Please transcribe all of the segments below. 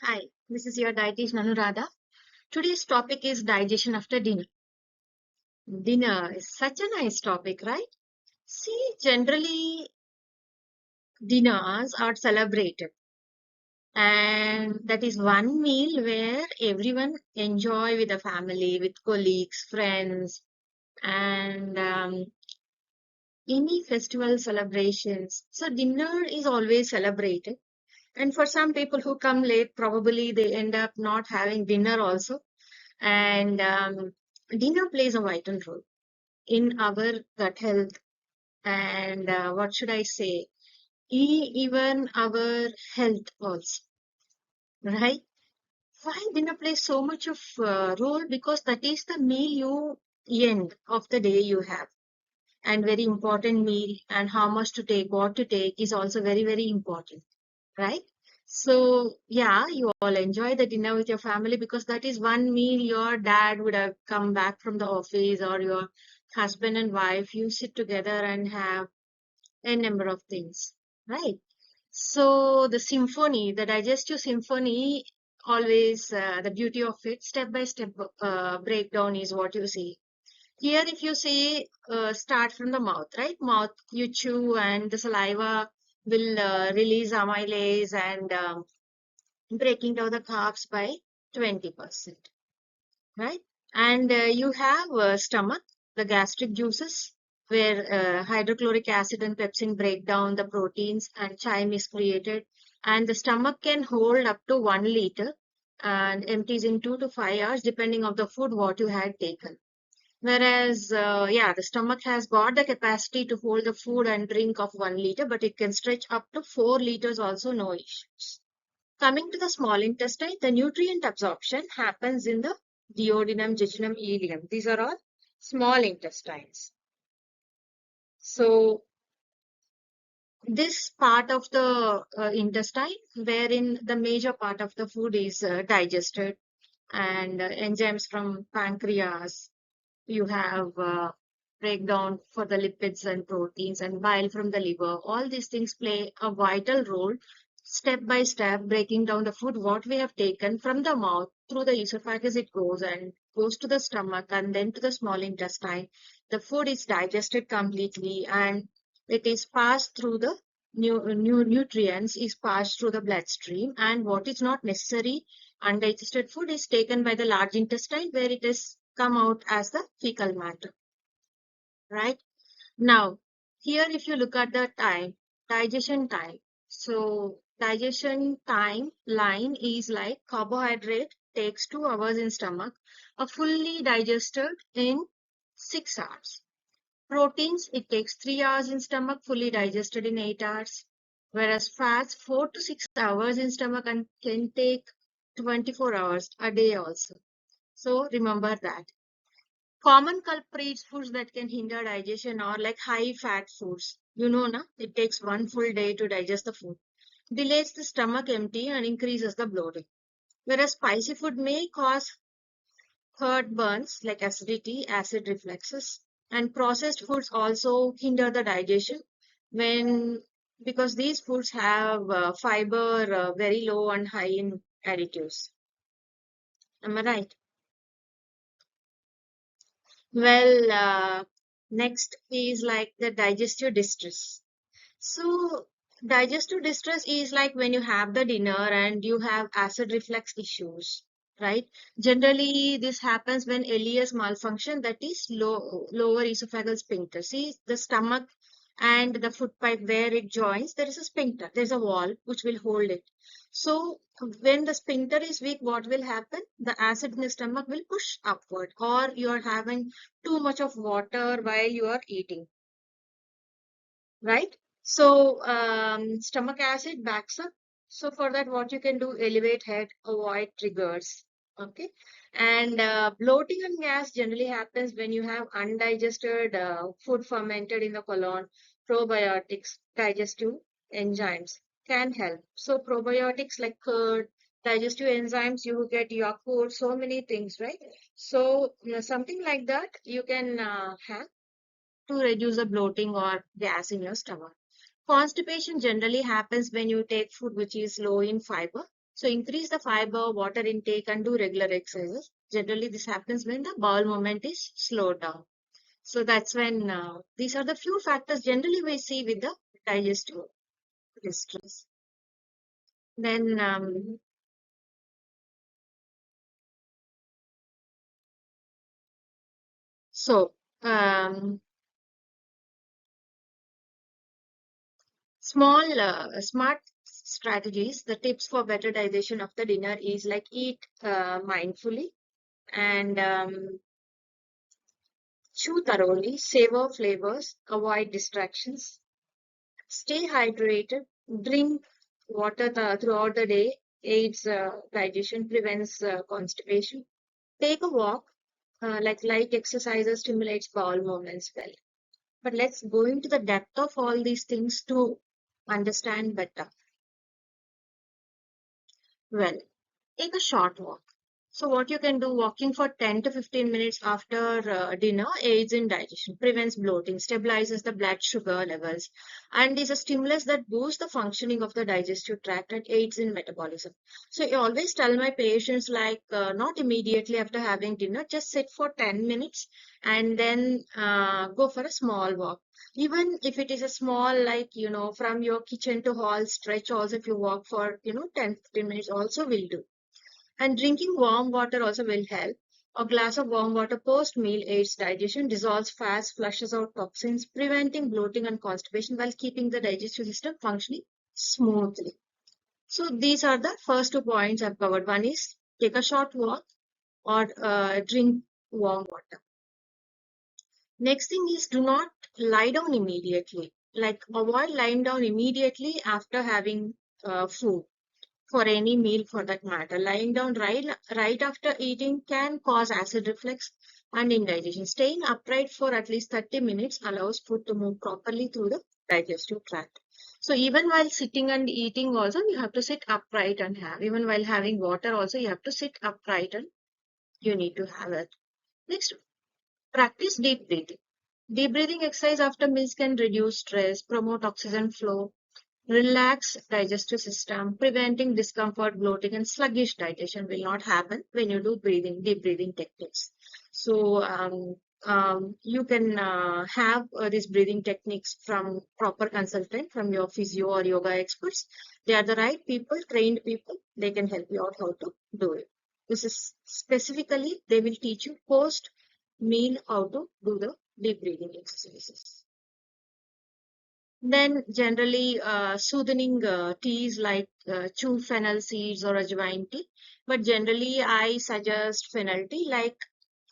Hi, this is your dietitian Anuradha. Today's topic is digestion after dinner. Dinner is such a nice topic, right? See, generally dinners are celebrated, and that is one meal where everyone enjoy with the family, with colleagues, friends, and any festival celebrations. So dinner is always celebrated. And for some people who come late, probably they end up not having dinner also. And dinner plays a vital role in our gut health and what should I say, even our health also, right? Why dinner plays so much of role? Because that is the meal you end of the day you have, and very important meal. And how much to take, what to take is also very, very important, right? So, yeah, you all enjoy the dinner with your family because that is one meal your dad would have come back from the office, or your husband and wife, you sit together and have a number of things, right? So, the symphony, the digestive symphony, always the beauty of it, step by step breakdown is what you see. Here, if you say start from the mouth, right? Mouth, you chew, and the saliva will release amylase and breaking down the carbs by 20%, right? And you have stomach, the gastric juices, where hydrochloric acid and pepsin break down the proteins and chyme is created. And the stomach can hold up to 1 liter and empties in 2 to 5 hours, depending on the food what you had taken. Whereas, yeah, the stomach has got the capacity to hold the food and drink of 1 liter, but it can stretch up to 4 liters also, no issues. Coming to the small intestine, the nutrient absorption happens in the duodenum, jejunum, ileum. These are all small intestines. So, this part of the intestine, wherein the major part of the food is digested, and enzymes from pancreas, you have breakdown for the lipids and proteins, and bile from the liver. All these things play a vital role, step by step, breaking down the food what we have taken from the mouth through the esophagus. It goes and goes to the stomach and then to the small intestine. The food is digested completely, and it is passed through the new nutrients is passed through the bloodstream, and what is not necessary undigested food is taken by the large intestine, where it is come out as the fecal matter, right? Now, here if you look at the time, digestion time. So, digestion time line is like carbohydrate takes 2 hours in stomach, are fully digested in 6 hours. Proteins, it takes 3 hours in stomach, fully digested in 8 hours. Whereas fats, 4 to 6 hours in stomach and can take 24 hours a day also. So remember that. Common culprits foods that can hinder digestion are like high fat foods. You know, na? It takes one full day to digest the food. Delays the stomach empty and increases the bloating. Whereas spicy food may cause heartburns like acidity, acid reflexes, and processed foods also hinder the digestion when because these foods have fiber very low and high in additives. Am I right? Well, next is like the digestive distress. So, digestive distress is like when you have the dinner and you have acid reflux issues, right? Generally, this happens when ileus malfunction, that is lower esophageal sphincter. See, the stomach and the food pipe where it joins, there is a sphincter, there's a wall which will hold it. So, when the sphincter is weak, what will happen? The acid in the stomach will push upward, or you are having too much of water while you are eating, right? So, stomach acid backs up. So, for that, what you can do, elevate head, avoid triggers. Okay. And bloating and gas generally happens when you have undigested food fermented in the colon. Probiotics, digestive enzymes can help. So, probiotics like curd, digestive enzymes, you get Yakult, so many things, right? So, something like that you can have to reduce the bloating or gas in your stomach. Constipation generally happens when you take food which is low in fiber. So increase the fiber, water intake, and do regular exercises. Generally, this happens when the bowel movement is slowed down. So that's when these are the few factors generally we see with the digestive distress. Then so um, smart strategies. The tips for better digestion of the dinner is like eat mindfully and chew thoroughly, savor flavors, avoid distractions, stay hydrated, drink water throughout the day, aids digestion, prevents constipation. Take a walk, like light exercises stimulates bowel movements well. But let's go into the depth of all these things to understand better. Well, take a short walk. So what you can do, walking for 10 to 15 minutes after dinner aids in digestion, prevents bloating, stabilizes the blood sugar levels, and is a stimulus that boosts the functioning of the digestive tract and aids in metabolism. So I always tell my patients like not immediately after having dinner, just sit for 10 minutes and then go for a small walk. Even if it is a small, like, from your kitchen to hall stretch, also if you walk for, 10-15 minutes also will do. And drinking warm water also will help. A glass of warm water post meal aids digestion, dissolves fats, flushes out toxins, preventing bloating and constipation while keeping the digestive system functioning smoothly. So these are the first 2 points I've covered. One is take a short walk or drink warm water. Next thing is do not lie down immediately. Like avoid lying down immediately after having food for any meal for that matter. Lying down right after eating can cause acid reflux and indigestion. Staying upright for at least 30 minutes allows food to move properly through the digestive tract. So even while sitting and eating also, you have to sit upright and have. Even while having water also, you have to sit upright and you need to have it. Next, practice deep breathing. Deep breathing exercise after meals can reduce stress, promote oxygen flow, relax digestive system, preventing discomfort, bloating, and sluggish digestion will not happen when you do deep breathing techniques. So you can have these breathing techniques from proper consultant, from your physio or yoga experts. They are the right people, trained people. They can help you out how to do it. This is specifically, they will teach you post meal how to do the deep breathing exercises. Then generally soothing teas like chew fennel seeds or ajwain tea. But generally I suggest fennel tea like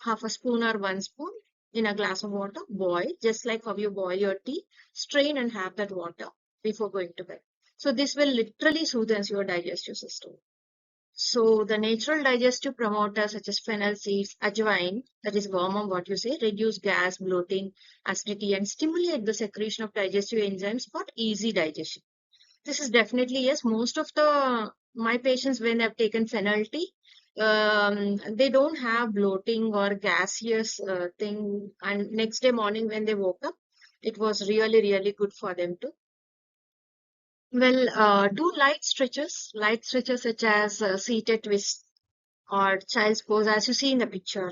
half a spoon or 1 spoon in a glass of water. Boil just like how you boil your tea. Strain and have that water before going to bed. So this will literally soothe your digestive system. So the natural digestive promoters such as fennel seeds, ajwain, that is wormwood, what you say, reduce gas, bloating, acidity, and stimulate the secretion of digestive enzymes for easy digestion. This is definitely yes. Most of my patients when I've taken fennel tea, they don't have bloating or gaseous thing. And next day morning when they woke up, it was really really good for them too. Well, do light stretches such as seated twist or child's pose, as you see in the picture,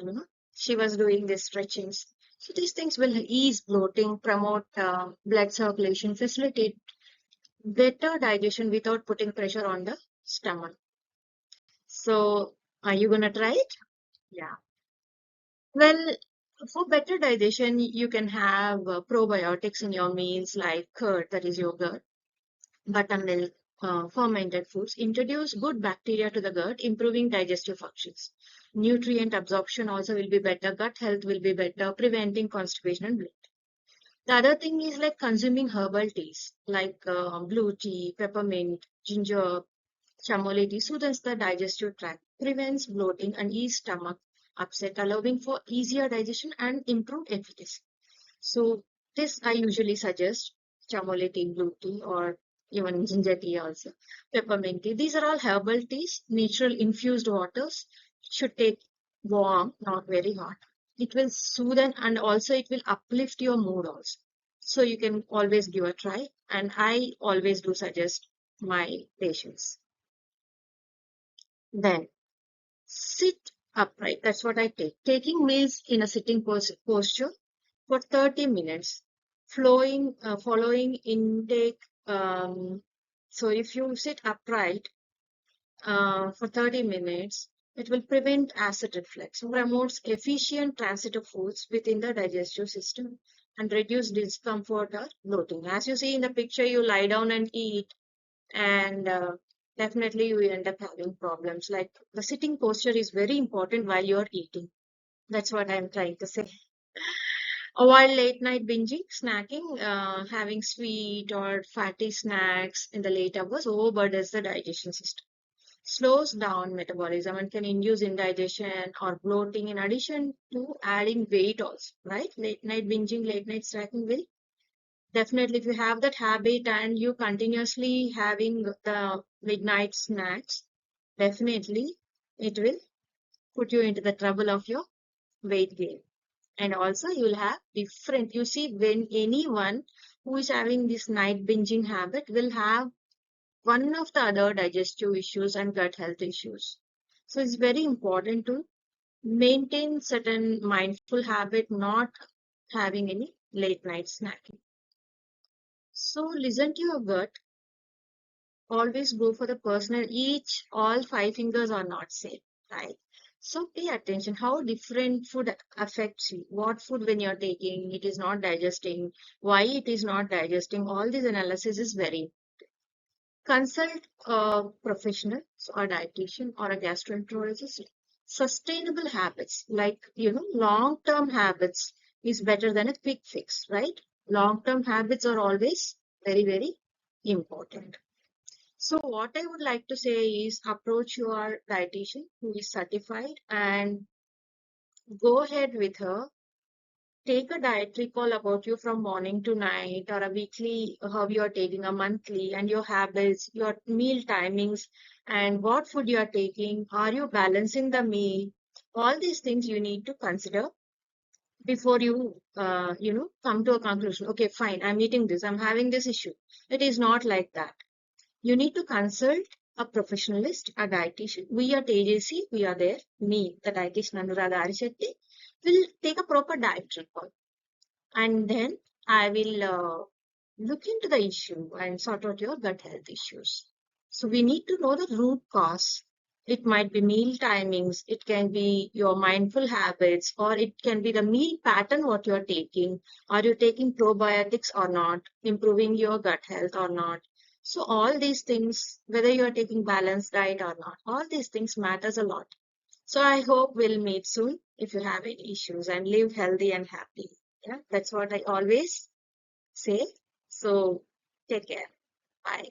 she was doing these stretchings. So these things will ease bloating, promote blood circulation, facilitate better digestion without putting pressure on the stomach. So are you gonna try it? Yeah. Well, for better digestion, you can have probiotics in your meals like curd, that is yogurt, buttermilk, fermented foods introduce good bacteria to the gut, improving digestive functions. Nutrient absorption also will be better, gut health will be better, preventing constipation and bloat. The other thing is like consuming herbal teas like blue tea, peppermint, ginger, chamomile tea soothes the digestive tract, prevents bloating and ease stomach upset, allowing for easier digestion and improved efficacy. So this I usually suggest chamomile tea, blue tea, or even ginger tea also, peppermint tea. These are all herbal teas, natural infused waters. Should take warm, not very hot. It will soothe and also it will uplift your mood also. So you can always give a try, and I always do suggest my patients. Then sit upright. That's what I take. Taking meals in a sitting posture for 30 minutes, following intake. So if you sit upright for 30 minutes, it will prevent acid reflux, promotes efficient transit of foods within the digestive system, and reduce discomfort or bloating. As you see in the picture, you lie down and eat, and definitely you end up having problems. Like the sitting posture is very important while you're eating. That's what I'm trying to say. Avoid late night binging, snacking, having sweet or fatty snacks in the late hours overburdens the digestion system, slows down metabolism, and can induce indigestion or bloating, in addition to adding weight also, right? Late night binging, late night snacking will definitely, if you have that habit and you continuously having the midnight snacks, definitely it will put you into the trouble of your weight gain. And also you will have different, you see, when anyone who is having this night binging habit will have one of the other digestive issues and gut health issues. So it's very important to maintain certain mindful habit, not having any late night snacking. So listen to your gut. Always go for the personal. All 5 fingers are not same, right? So pay attention how different food affects you. What food when you're taking, it is not digesting, why it is not digesting. All this analysis is very. Consult a professional, so a dietitian or a gastroenterologist. Sustainable habits, like, long-term habits is better than a quick fix, right? Long-term habits are always very, very important. So what I would like to say is approach your dietitian who is certified and go ahead with her. Take a dietary call about you from morning to night, or a weekly, how you are taking, a monthly, and your habits, your meal timings, and what food you are taking. Are you balancing the meal? All these things you need to consider before you, come to a conclusion. Okay, fine, I'm eating this, I'm having this issue. It is not like that. You need to consult a professionalist, a dietitian. We at AJC, we are there. Me, the dietitian Anuradha ARISETTY, will take a proper dietary call. And then I will look into the issue and sort out your gut health issues. So we need to know the root cause. It might be meal timings, it can be your mindful habits, or it can be the meal pattern what you're taking. Are you taking probiotics or not? Improving your gut health or not? So all these things, whether you're taking balanced diet or not, all these things matters a lot. So I hope we'll meet soon if you have any issues, and live healthy and happy. Yeah, that's what I always say. So take care. Bye.